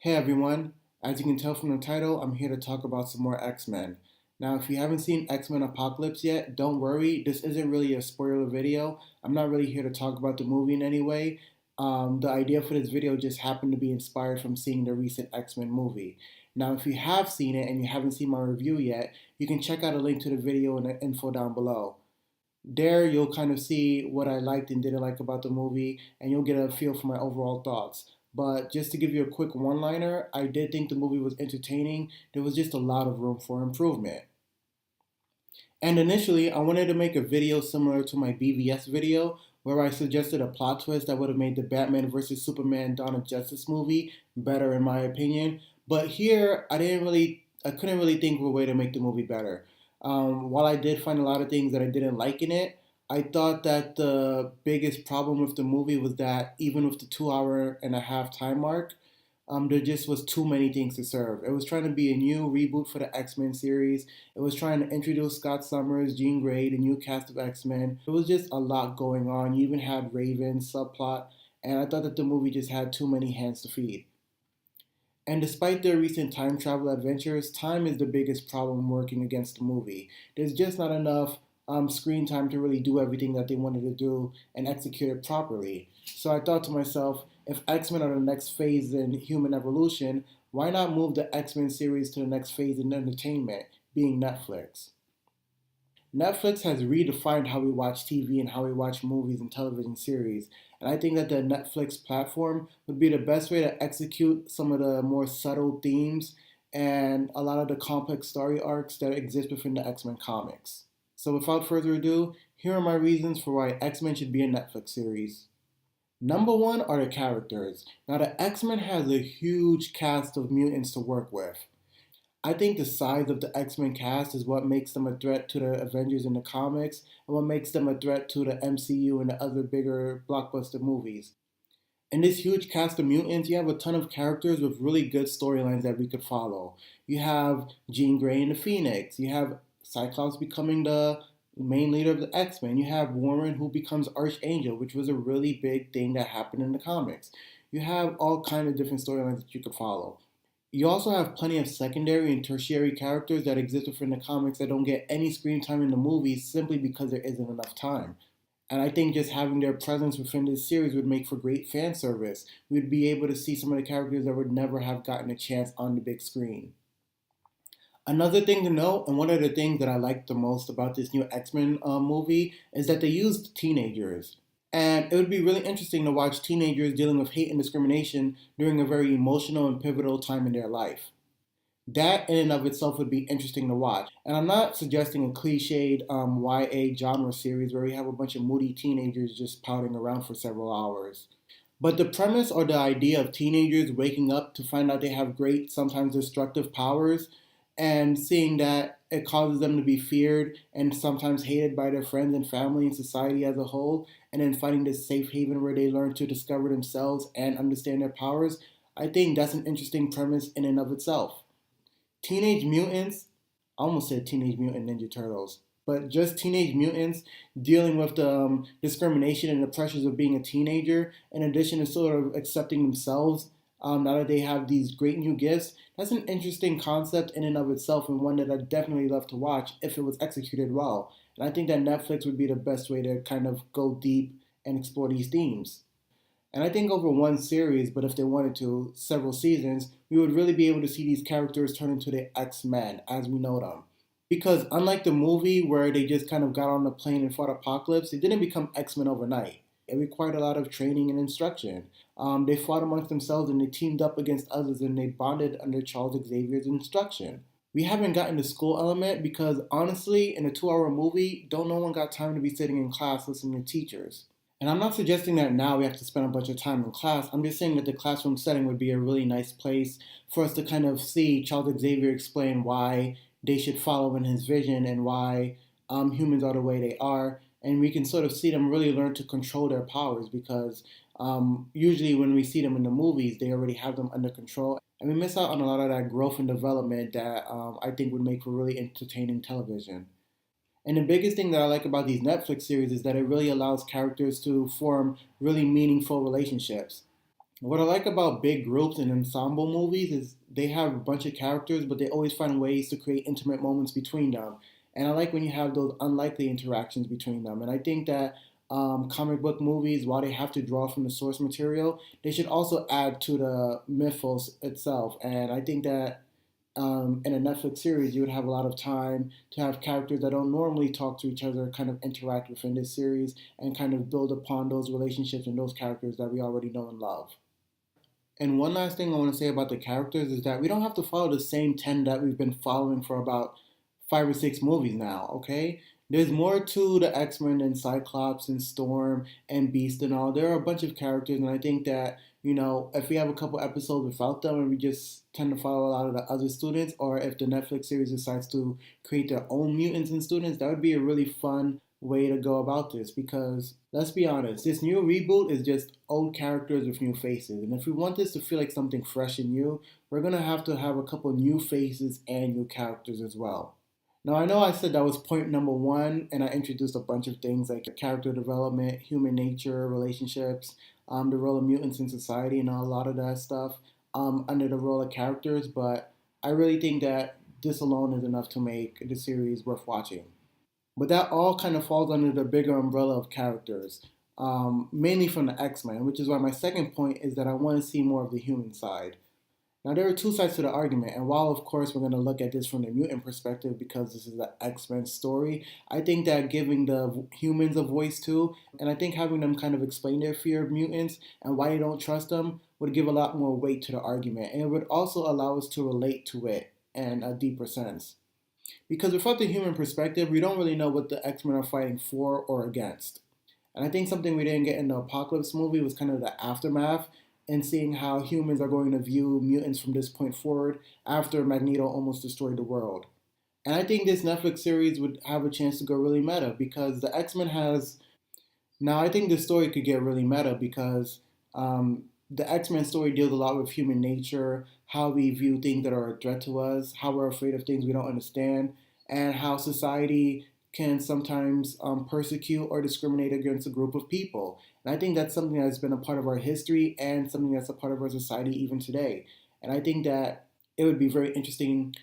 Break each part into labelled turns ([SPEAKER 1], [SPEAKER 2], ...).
[SPEAKER 1] Hey everyone, as you can tell from the title, I'm here to talk about some more X-Men. Now, if you haven't seen X-Men Apocalypse yet, don't worry, this isn't really a spoiler video. I'm not really here to talk about the movie in any way. The idea for this video just happened to be inspired from seeing the recent X-Men movie. Now, if you have seen it and you haven't seen my review yet, you can check out a link to the video and the info down below. There, you'll kind of see what I liked and didn't like about the movie, and you'll get a feel for my overall thoughts. But just to give you a quick one liner, I did think the movie was entertaining. There was just a lot of room for improvement. And initially, I wanted to make a video similar to my BVS video, where I suggested a plot twist that would have made the Batman vs. Superman Dawn of Justice movie better, in my opinion. But here, I couldn't really think of a way to make the movie better. While I did find a lot of things that I didn't like in it, I thought that the biggest problem with the movie was that even with the 2 hour and a half time mark, there just was too many things to serve. It was trying to be a new reboot for the X-Men series. It was trying to introduce Scott Summers, Jean Grey, the new cast of X-Men. It was just a lot going on. You even had Raven subplot, and I thought that the movie just had too many hands to feed. And despite their recent time travel adventures, time is the biggest problem working against the movie. There's just not enough screen time to really do everything that they wanted to do and execute it properly. So I thought to myself, if X-Men are the next phase in human evolution, why not move the X-Men series to the next phase in entertainment, being Netflix? Netflix has redefined how we watch TV and how we watch movies and television series. And I think that the Netflix platform would be the best way to execute some of the more subtle themes and a lot of the complex story arcs that exist within the X-Men comics. So without further ado, here are my reasons for why X-Men should be a Netflix series. Number one are the characters. Now, the X-Men has a huge cast of mutants to work with. I think the size of the X-Men cast is what makes them a threat to the Avengers in the comics and what makes them a threat to the MCU and the other bigger blockbuster movies. In this huge cast of mutants, you have a ton of characters with really good storylines that we could follow. You have Jean Grey and the Phoenix. You have Cyclops becoming the main leader of the X-Men. You have Warren who becomes Archangel, which was a really big thing that happened in the comics. You have all kind of different storylines that you could follow. You also have plenty of secondary and tertiary characters that exist within the comics that don't get any screen time in the movies simply because there isn't enough time. And I think just having their presence within this series would make for great fan service. We'd be able to see some of the characters that would never have gotten a chance on the big screen. Another thing to note, and one of the things that I like the most about this new X-Men movie, is that they used teenagers. And it would be really interesting to watch teenagers dealing with hate and discrimination during a very emotional and pivotal time in their life. That in and of itself would be interesting to watch. And I'm not suggesting a cliched YA genre series where we have a bunch of moody teenagers just pouting around for several hours. But the premise or the idea of teenagers waking up to find out they have great, sometimes destructive powers, and seeing that it causes them to be feared and sometimes hated by their friends and family and society as a whole, and then finding this safe haven where they learn to discover themselves and understand their powers, I think that's an interesting premise in and of itself. Teenage Mutants, I almost said Teenage Mutant Ninja Turtles, but just Teenage Mutants dealing with the discrimination and the pressures of being a teenager, in addition to sort of accepting themselves now that they have these great new gifts. That's an interesting concept in and of itself, and one that I'd definitely love to watch if it was executed well. And I think that Netflix would be the best way to kind of go deep and explore these themes. And I think over one series, but if they wanted to, several seasons, we would really be able to see these characters turn into the X-Men as we know them. Because unlike the movie where they just kind of got on the plane and fought Apocalypse, they didn't become X-Men overnight. It required a lot of training and instruction. They fought amongst themselves and they teamed up against others and they bonded under Charles Xavier's instruction. We haven't gotten the school element because honestly, in a 2 hour movie, don't no one got time to be sitting in class listening to teachers. And I'm not suggesting that now we have to spend a bunch of time in class. I'm just saying that the classroom setting would be a really nice place for us to kind of see Charles Xavier explain why they should follow in his vision and why humans are the way they are. And we can sort of see them really learn to control their powers because usually when we see them in the movies, they already have them under control. And we miss out on a lot of that growth and development that I think would make for really entertaining television. And the biggest thing that I like about these Netflix series is that it really allows characters to form really meaningful relationships. What I like about big groups and ensemble movies is they have a bunch of characters, but they always find ways to create intimate moments between them. And I like when you have those unlikely interactions between them. And I think that comic book movies, while they have to draw from the source material, they should also add to the mythos itself. And I think that in a Netflix series, you would have a lot of time to have characters that don't normally talk to each other kind of interact within this series and kind of build upon those relationships and those characters that we already know and love. And one last thing I want to say about the characters is that we don't have to follow the same 10 that we've been following for about 5 or 6 movies now, okay? There's more to the X-Men than Cyclops and Storm and Beast and all. There are a bunch of characters, and I think that, if we have a couple episodes without them and we just tend to follow a lot of the other students, or if the Netflix series decides to create their own mutants and students, that would be a really fun way to go about this because let's be honest, this new reboot is just old characters with new faces. And if we want this to feel like something fresh and new, we're gonna have to have a couple new faces and new characters as well. Now, I know I said that was point number one, and I introduced a bunch of things like character development, human nature, relationships, the role of mutants in society, and a lot of that stuff under the role of characters. But I really think that this alone is enough to make the series worth watching. But that all kind of falls under the bigger umbrella of characters, mainly from the X Men, which is why my second point is that I want to see more of the human side. Now, there are two sides to the argument, and while of course we're going to look at this from the mutant perspective because this is the X Men story, I think that giving the humans a voice too, and I think having them kind of explain their fear of mutants and why they don't trust them would give a lot more weight to the argument, and it would also allow us to relate to it in a deeper sense. Because without the human perspective, we don't really know what the X Men are fighting for or against. And I think something we didn't get in the Apocalypse movie was kind of the aftermath and seeing how humans are going to view mutants from this point forward after Magneto almost destroyed the world. And I think this Netflix series would have a chance to go really meta because the X Men has now, I think the story could get really meta because the X Men story deals a lot with human nature, how we view things that are a threat to us, how we're afraid of things we don't understand, and how society can sometimes persecute or discriminate against a group of people. And I think that's something that's been a part of our history and something that's a part of our society even today. And I think that it would be very interesting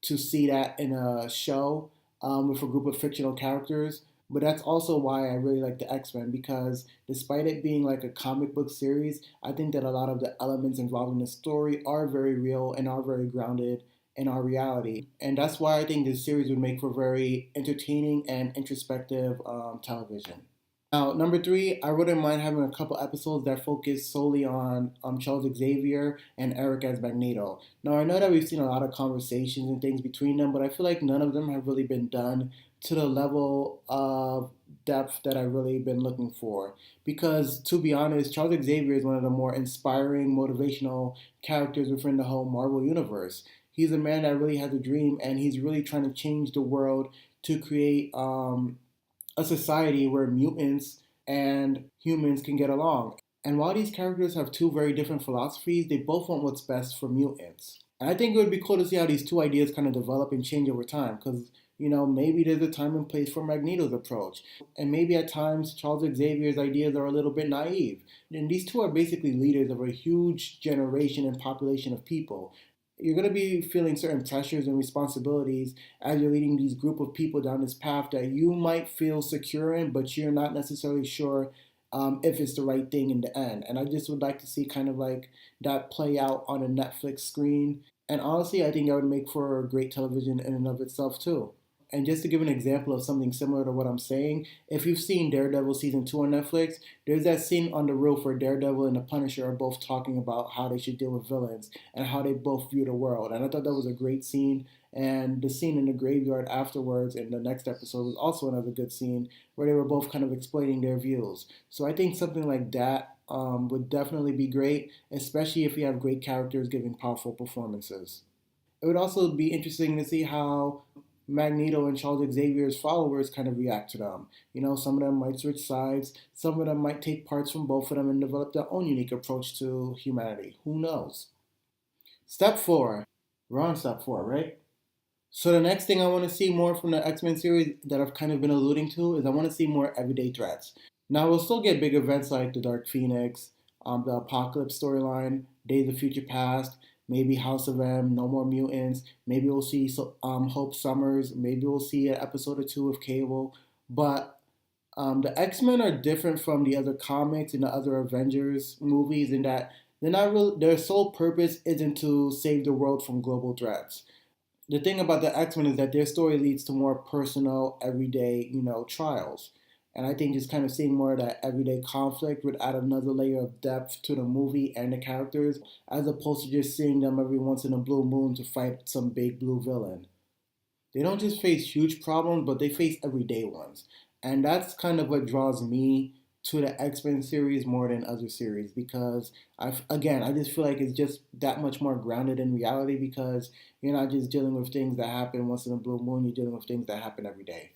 [SPEAKER 1] to see that in a show with a group of fictional characters. But that's also why I really like the X Men because despite it being like a comic book series, I think that a lot of the elements involved in the story are very real and are very grounded in our reality. And that's why I think this series would make for very entertaining and introspective television. Now, number three, I wouldn't mind having a couple episodes that focus solely on Charles Xavier and Eric as Magneto. Now, I know that we've seen a lot of conversations and things between them, but I feel like none of them have really been done to the level of depth that I've really been looking for. Because, to be honest, Charles Xavier is one of the more inspiring, motivational characters within the whole Marvel universe. He's a man that really has a dream, and he's really trying to change the world to create a society where mutants and humans can get along. And while these characters have two very different philosophies, they both want what's best for mutants. And I think it would be cool to see how these two ideas kind of develop and change over time because, maybe there's a time and place for Magneto's approach. And maybe at times Charles Xavier's ideas are a little bit naive. And these two are basically leaders of a huge generation and population of people. You're going to be feeling certain pressures and responsibilities as you're leading these group of people down this path that you might feel secure in, but you're not necessarily sure if it's the right thing in the end. And I just would like to see kind of like that play out on a Netflix screen. And honestly, I think that would make for great television in and of itself too. And just to give an example of something similar to what I'm saying, if you've seen Daredevil season 2 on Netflix, there's that scene on the roof where Daredevil and the Punisher are both talking about how they should deal with villains and how they both view the world. And I thought that was a great scene. And the scene in the graveyard afterwards in the next episode was also another good scene where they were both kind of explaining their views. So I think something like that would definitely be great, especially if you have great characters giving powerful performances. It would also be interesting to see how Magneto and Charles Xavier's followers kind of react to them. Some of them might switch sides, some of them might take parts from both of them and develop their own unique approach to humanity. Who knows? Step four. We're on step four, right? So the next thing I want to see more from the X-Men series that I've kind of been alluding to is I want to see more everyday threats. Now we'll still get big events like the Dark Phoenix, the Apocalypse storyline, Days of Future Past, maybe House of M, No More Mutants. Maybe we'll see Hope Summers. Maybe we'll see an episode or two of Cable. But the X-Men are different from the other comics and the other Avengers movies in that they're not really, their sole purpose isn't to save the world from global threats. The thing about the X-Men is that their story leads to more personal, everyday, trials. And I think just kind of seeing more of that everyday conflict would add another layer of depth to the movie and the characters, as opposed to just seeing them every once in a blue moon to fight some big blue villain. They don't just face huge problems, but they face everyday ones. And that's kind of what draws me to the X-Men series more than other series because I just feel like it's just that much more grounded in reality because you're not just dealing with things that happen once in a blue moon, you're dealing with things that happen every day.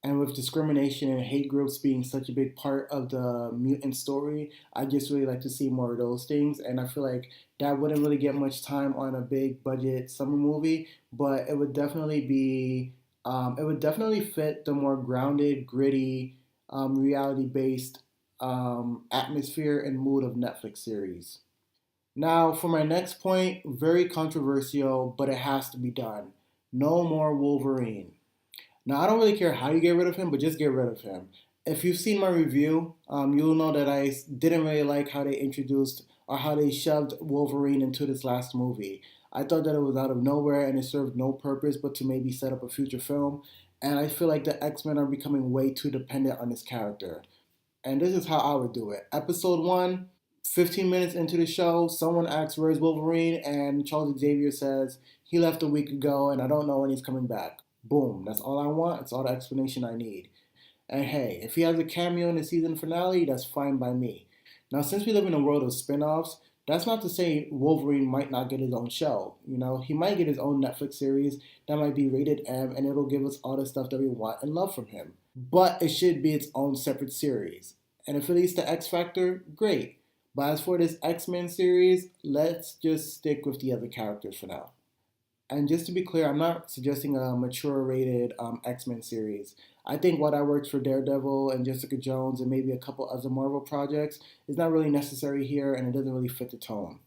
[SPEAKER 1] And with discrimination and hate groups being such a big part of the mutant story, I just really like to see more of those things. And I feel like that wouldn't really get much time on a big budget summer movie, but it would definitely fit the more grounded, gritty, reality based atmosphere and mood of Netflix series. Now, for my next point, very controversial, but it has to be done. No more Wolverine. Now, I don't really care how you get rid of him, but just get rid of him. If you've seen my review, you'll know that I didn't really like how they introduced or how they shoved Wolverine into this last movie. I thought that it was out of nowhere and it served no purpose but to maybe set up a future film. And I feel like the X Men are becoming way too dependent on this character. And this is how I would do it. Episode 1, 15 minutes into the show, someone asks, "Where's Wolverine?" And Charles Xavier says, "He left a week ago and I don't know when he's coming back." Boom. That's all I want. That's all the explanation I need. And hey, if he has a cameo in the season finale, that's fine by me. Now, since we live in a world of spin offs, that's not to say Wolverine might not get his own show. He might get his own Netflix series that might be rated M and it'll give us all the stuff that we want and love from him. But it should be its own separate series. And if it leads to X Factor, great. But as for this X-Men series, let's just stick with the other characters for now. And just to be clear, I'm not suggesting a mature rated X-Men series. I think what I worked for Daredevil and Jessica Jones and maybe a couple other Marvel projects is not really necessary here and it doesn't really fit the tone.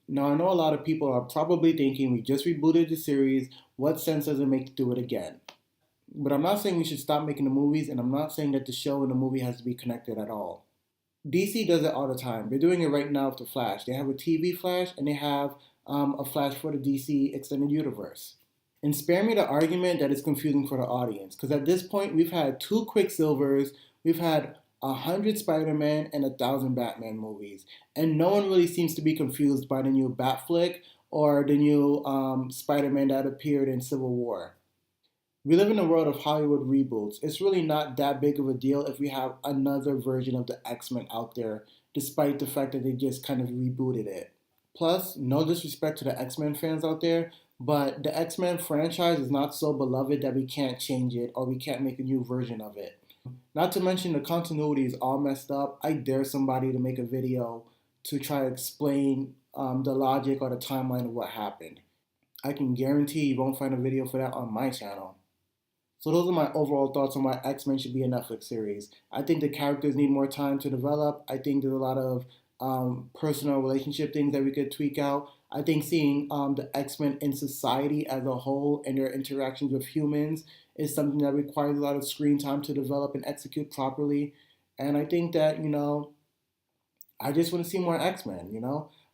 [SPEAKER 1] Now, I know a lot of people are probably thinking we just rebooted the series, what sense does it make to do it again? But I'm not saying we should stop making the movies and I'm not saying that the show and the movie has to be connected at all. DC does it all the time. They're doing it right now with the Flash. They have a TV Flash and they have a Flash for the DC Extended Universe. And spare me the argument that it's confusing for the audience, because at this point we've had 2 Quicksilvers, we've had 100 Spider-Man and 1,000 Batman movies, and no one really seems to be confused by the new Bat flick or the new Spider-Man that appeared in Civil War. We live in a world of Hollywood reboots. It's really not that big of a deal if we have another version of the X-Men out there, despite the fact that they just kind of rebooted it. Plus, no disrespect to the X-Men fans out there, but the X-Men franchise is not so beloved that we can't change it or we can't make a new version of it. Not to mention the continuity is all messed up. I dare somebody to make a video to try to explain the logic or the timeline of what happened. I can guarantee you won't find a video for that on my channel. So those are my overall thoughts on why X-Men should be a Netflix series. I think the characters need more time to develop. I think there's a lot of personal relationship things that we could tweak out. I think seeing the X-Men in society as a whole and their interactions with humans is something that requires a lot of screen time to develop and execute properly. And I think that, I just want to see more X-Men.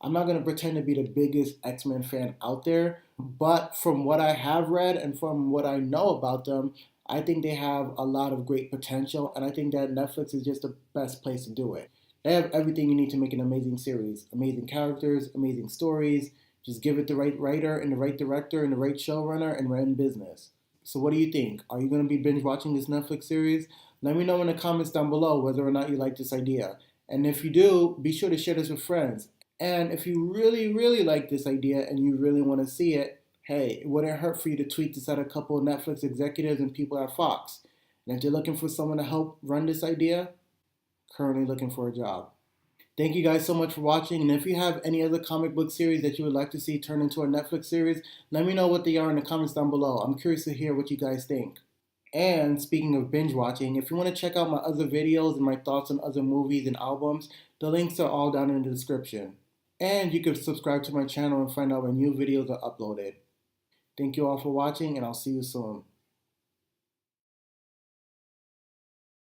[SPEAKER 1] I'm not going to pretend to be the biggest X-Men fan out there, but from what I have read and from what I know about them, I think they have a lot of great potential, and I think that Netflix is just the best place to do it. They have everything you need to make an amazing series. Amazing characters, amazing stories. Just give it the right writer and the right director and the right showrunner and we're in business. So what do you think? Are you going to be binge watching this Netflix series? Let me know in the comments down below whether or not you like this idea. And if you do, be sure to share this with friends. And if you really, really like this idea and you really want to see it, hey, it wouldn't hurt for you to tweet this at a couple of Netflix executives and people at Fox. And if they're looking for someone to help run this idea, currently looking for a job. Thank you guys so much for watching, and if you have any other comic book series that you would like to see turned into a Netflix series, let me know what they are in the comments down below. I'm curious to hear what you guys think. And speaking of binge watching, if you want to check out my other videos and my thoughts on other movies and albums, the links are all down in the description. And you can subscribe to my channel and find out when new videos are uploaded. Thank you all for watching, and I'll see you soon.